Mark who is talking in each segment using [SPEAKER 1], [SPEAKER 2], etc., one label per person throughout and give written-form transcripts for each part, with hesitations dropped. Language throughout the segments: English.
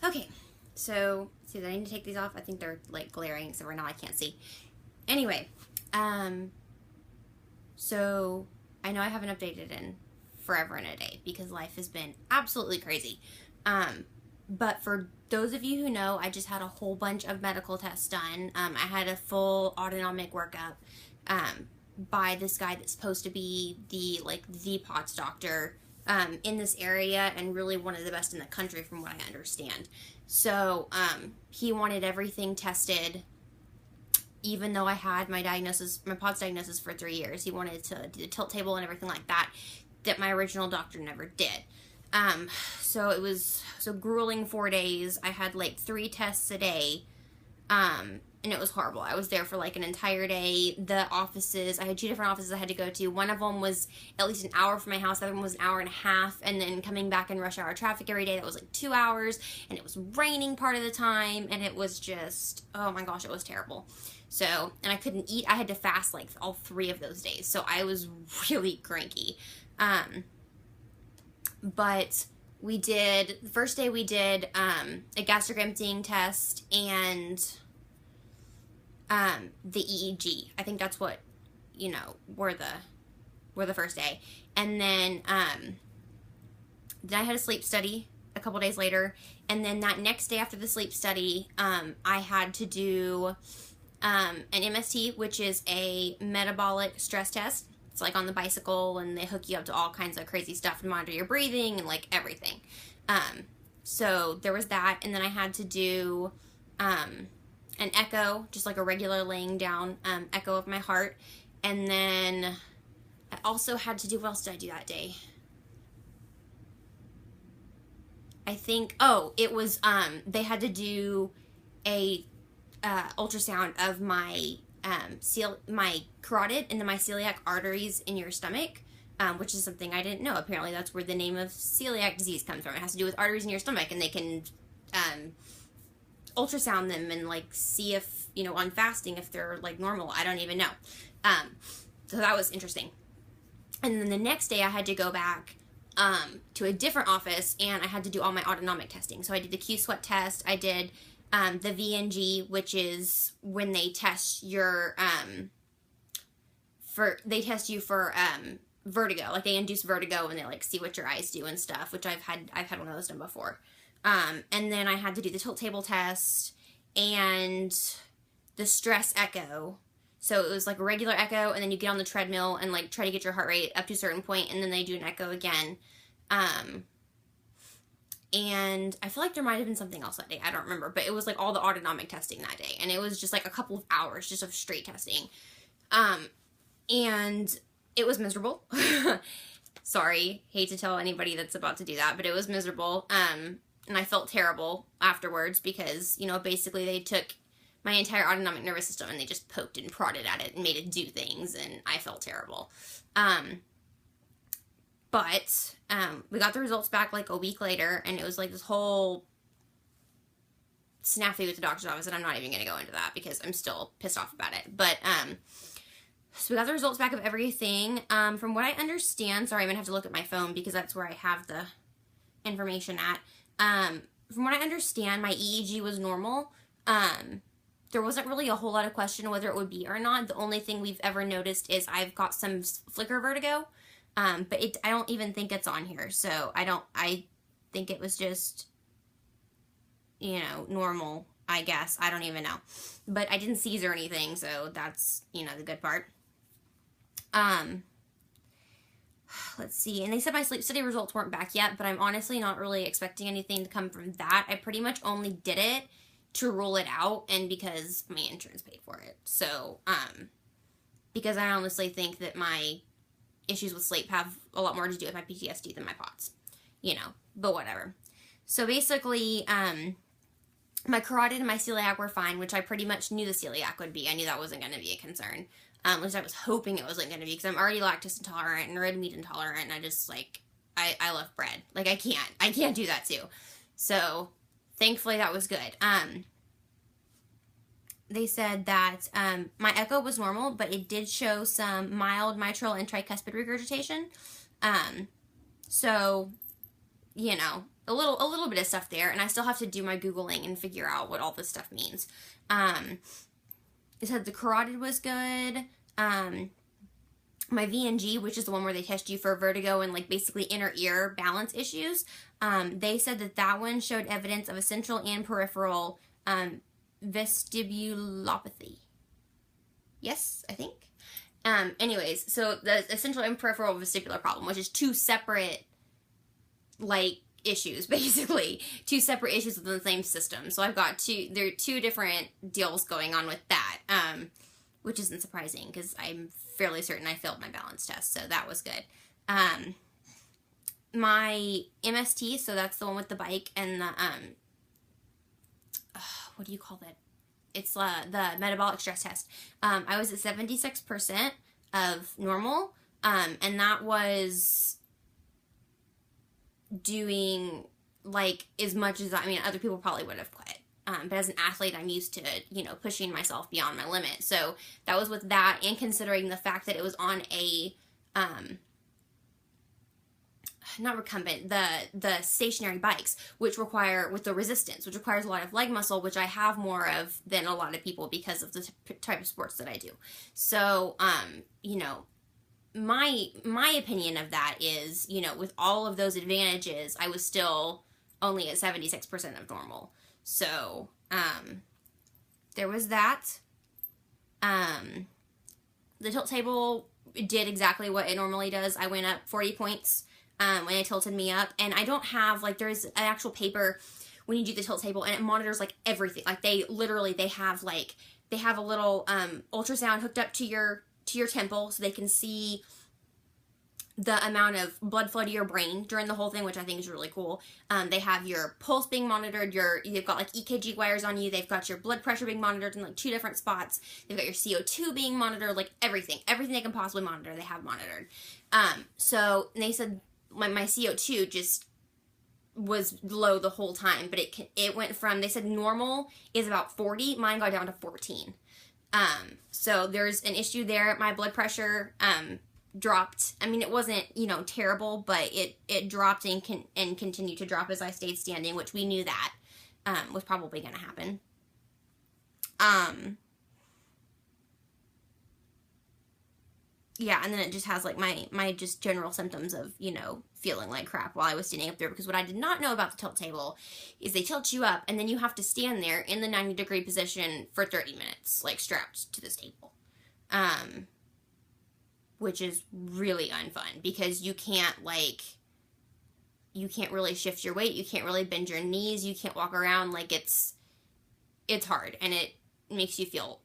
[SPEAKER 1] Okay, so, see, I need to take these off. I think they're, like, glaring, so right now I can't see. Anyway, so I know I haven't updated in forever and a day because life has been absolutely crazy. But for those of you who know, I just had a whole bunch of medical tests done. I had a full autonomic workup by this guy that's supposed to be the POTS doctor in this area, and really one of the best in the country from what I understand. So he wanted everything tested. Even though I had my POTS diagnosis for 3 years, he wanted to do the tilt table and everything like that my original doctor never did. So it was grueling 4 days. I had like 3 tests a day, and it was horrible. I was there for like an entire day. The offices, I had 2 different offices I had to go to. One of them was at least an hour from my house. The other one was an hour and a half, and then coming back in rush hour traffic every day, that was like 2 hours, and it was raining part of the time, and it was just, oh my gosh, it was terrible. So, and I couldn't eat. I had to fast like all 3 of those days, so I was really cranky. But the first day we did a gastric emptying test and the EEG. I think that's what, were the first day. And then I had a sleep study a couple days later. And then that next day after the sleep study, I had to do an MST, which is a metabolic stress test. It's like on the bicycle, and they hook you up to all kinds of crazy stuff and monitor your breathing and like everything. So there was that, and then I had to do an echo, just like a regular laying down echo of my heart. And then I also had to do, what else did I do that day? I think, it was, they had to do a ultrasound of my my carotid and then my celiac arteries in your stomach, which is something I didn't know. Apparently that's where the name of celiac disease comes from. It has to do with arteries in your stomach, and they can ultrasound them and like see if, on fasting, if they're like normal. I don't even know. So that was interesting. And then the next day I had to go back to a different office, and I had to do all my autonomic testing. So I did the Q-sweat test. I did the VNG, which is when they test your, for vertigo. Like, they induce vertigo, and they, like, see what your eyes do and stuff, which I've had one of those done before. And then I had to do the tilt table test and the stress echo. So it was, like, a regular echo, and then you get on the treadmill and, like, try to get your heart rate up to a certain point, and then they do an echo again. And I feel like there might have been something else that day. I don't remember. But it was like all the autonomic testing that day. And it was just like a couple of hours just of straight testing. And it was miserable. Sorry. Hate to tell anybody that's about to do that. But it was miserable. And I felt terrible afterwards because, basically they took my entire autonomic nervous system and they just poked and prodded at it and made it do things. And I felt terrible. But we got the results back like a week later, and it was like this whole snafu with the doctor's office, and I'm not even going to go into that because I'm still pissed off about it. But, so we got the results back of everything. From what I understand, sorry, I'm going to have to look at my phone because that's where I have the information at. From what I understand, my EEG was normal. There wasn't really a whole lot of question whether it would be or not. The only thing we've ever noticed is I've got some flicker vertigo. But I don't even think it's on here, so I think it was just, normal, I guess. I don't even know. But I didn't seize or anything, so that's, the good part. Let's see, and they said my sleep study results weren't back yet, but I'm honestly not really expecting anything to come from that. I pretty much only did it to rule it out, and because my insurance paid for it. So, because I honestly think that my issues with sleep have a lot more to do with my PTSD than my POTS, but whatever. So basically, my carotid and my celiac were fine, which I pretty much knew the celiac would be. I knew that wasn't going to be a concern, which I was hoping it wasn't going to be, because I'm already lactose intolerant and red meat intolerant, and I just, like, I love bread. Like, I can't do that too. So, thankfully that was good. They said that my echo was normal, but it did show some mild mitral and tricuspid regurgitation. So you know, a little bit of stuff there, and I still have to do my Googling and figure out what all this stuff means. It said the carotid was good. My VNG, which is the one where they test you for vertigo and like basically inner ear balance issues, they said that one showed evidence of a central and peripheral vestibulopathy. Yes, I think. Anyways, so the central and peripheral vestibular problem, which is two separate, like, issues, basically. Two separate issues within the same system. So I've got there are two different deals going on with that, which isn't surprising, because I'm fairly certain I failed my balance test, so that was good. My MST, so that's the one with the bike, and the, what do you call that? It's the metabolic stress test. I was at 76% of normal, and that was doing, like, as much as, I mean, other people probably would have quit. But as an athlete, I'm used to, you know, pushing myself beyond my limit. So that was with that, and considering the fact that it was on a, not recumbent, the stationary bikes, which require, with the resistance, which requires a lot of leg muscle, which I have more of than a lot of people because of the type of sports that I do. So, you know, my opinion of that is, you know, with all of those advantages, I was still only at 76% of normal. So, there was that. The tilt table did exactly what it normally does. I went up 40 points when they tilted me up, and I don't have, like, there's an actual paper when you do the tilt table, and it monitors, like, everything. Like, they have a little ultrasound hooked up to your temple, so they can see the amount of blood flow to your brain during the whole thing, which I think is really cool. They have your pulse being monitored, they've got, like, EKG wires on you, they've got your blood pressure being monitored in, like, 2 different spots, they've got your CO2 being monitored, like, everything they can possibly monitor, they have monitored. So, and they said my CO2 just was low the whole time, but it went from, they said normal is about 40, mine got down to 14. So there's an issue there. My blood pressure, dropped. I mean, it wasn't, you know, terrible, but it dropped and continued to drop as I stayed standing, which we knew that, was probably going to happen. Yeah, and then it just has, like, my just general symptoms of, you know, feeling like crap while I was standing up there, because what I did not know about the tilt table is they tilt you up, and then you have to stand there in the 90-degree position for 30 minutes, like, strapped to this table. Which is really unfun, because you can't really shift your weight, you can't really bend your knees, you can't walk around, like, it's hard, and it makes you feel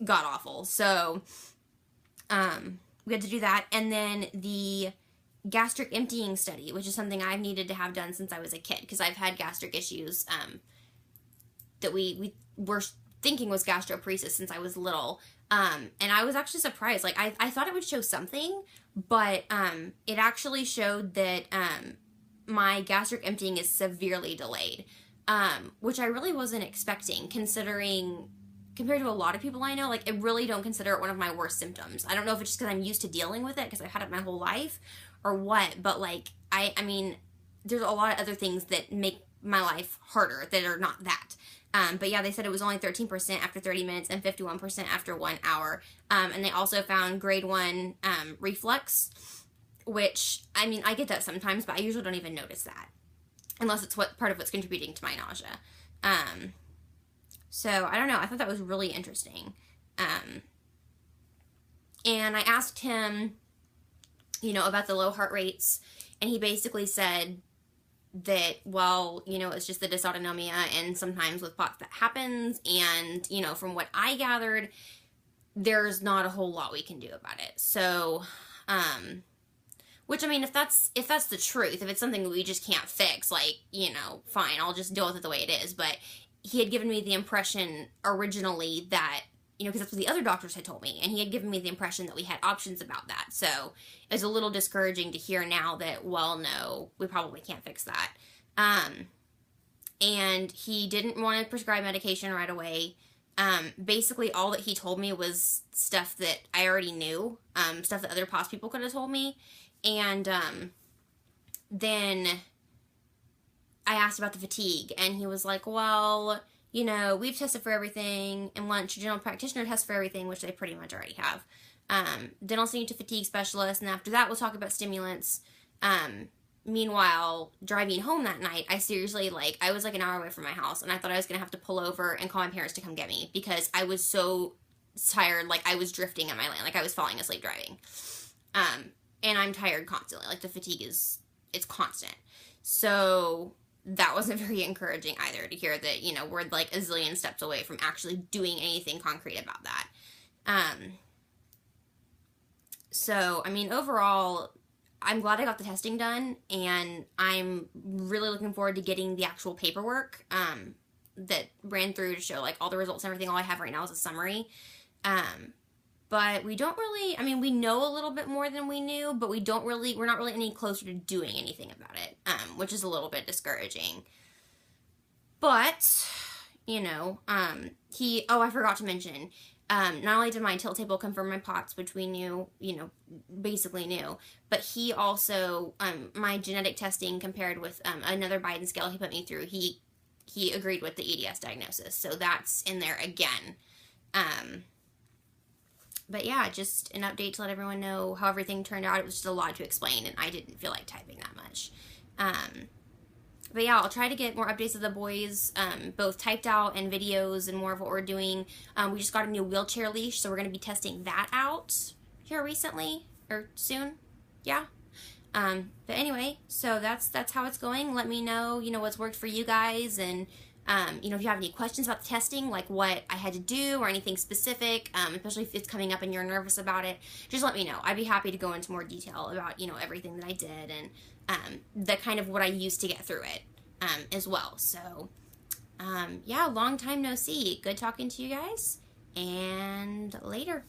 [SPEAKER 1] god-awful. So, we had to do that, and then the gastric emptying study, which is something I've needed to have done since I was a kid, because I've had gastric issues, that we were thinking was gastroparesis since I was little, and I was actually surprised. Like, I thought it would show something, but, it actually showed that, my gastric emptying is severely delayed, which I really wasn't expecting, compared to a lot of people I know. Like, I really don't consider it one of my worst symptoms. I don't know if it's just because I'm used to dealing with it, because I've had it my whole life, or what, but, like, I mean, there's a lot of other things that make my life harder that are not that. But yeah, they said it was only 13% after 30 minutes and 51% after 1 hour. And they also found grade 1 reflux, which, I mean, I get that sometimes, but I usually don't even notice that, unless it's part of what's contributing to my nausea. So, I don't know, I thought that was really interesting. And I asked him, you know, about the low heart rates, and he basically said that, well, you know, it's just the dysautonomia, and sometimes with POTS that happens, and, you know, from what I gathered, there's not a whole lot we can do about it. So, which, I mean, if that's the truth, if it's something we just can't fix, like, you know, fine, I'll just deal with it the way it is. But he had given me the impression originally that, you know, because that's what the other doctors had told me, and he had given me the impression that we had options about that. So it was a little discouraging to hear now that, well, no, we probably can't fix that. And he didn't want to prescribe medication right away. Basically all that he told me was stuff that I already knew, stuff that other POS people could have told me. And then I asked about the fatigue, and he was like, well, you know, we've tested for everything, and once your general practitioner tests for everything, which they pretty much already have, then I'll send you to fatigue specialist, and after that, we'll talk about stimulants. Meanwhile, driving home that night, I seriously, like, I was like an hour away from my house, and I thought I was going to have to pull over and call my parents to come get me, because I was so tired, like, I was drifting in my lane, like, I was falling asleep driving. And I'm tired constantly, like, the fatigue it's constant. So that wasn't very encouraging either, to hear that, you know, we're like a zillion steps away from actually doing anything concrete about that. So, I mean, overall, I'm glad I got the testing done, and I'm really looking forward to getting the actual paperwork that ran through to show, like, all the results and everything. All I have right now is a summary. But we don't really, I mean, we know a little bit more than we knew, but we're not really any closer to doing anything about it, which is a little bit discouraging. But, you know, I forgot to mention, not only did my tilt table confirm my POTS, which we knew, you know, basically knew, but he also, my genetic testing compared with another Biden scale he put me through, he agreed with the EDS diagnosis, so that's in there again. But yeah, just an update to let everyone know how everything turned out. It was just a lot to explain, and I didn't feel like typing that much. But yeah, I'll try to get more updates of the boys, both typed out and videos and more of what we're doing. We just got a new wheelchair leash, so we're going to be testing that out here recently, or soon. Yeah. But anyway, so that's how it's going. Let me know, you know, what's worked for you guys, and you know, if you have any questions about the testing, like what I had to do or anything specific, especially if it's coming up and you're nervous about it, just let me know. I'd be happy to go into more detail about, you know, everything that I did, and the kind of what I used to get through it as well. So, yeah, long time no see. Good talking to you guys, and later.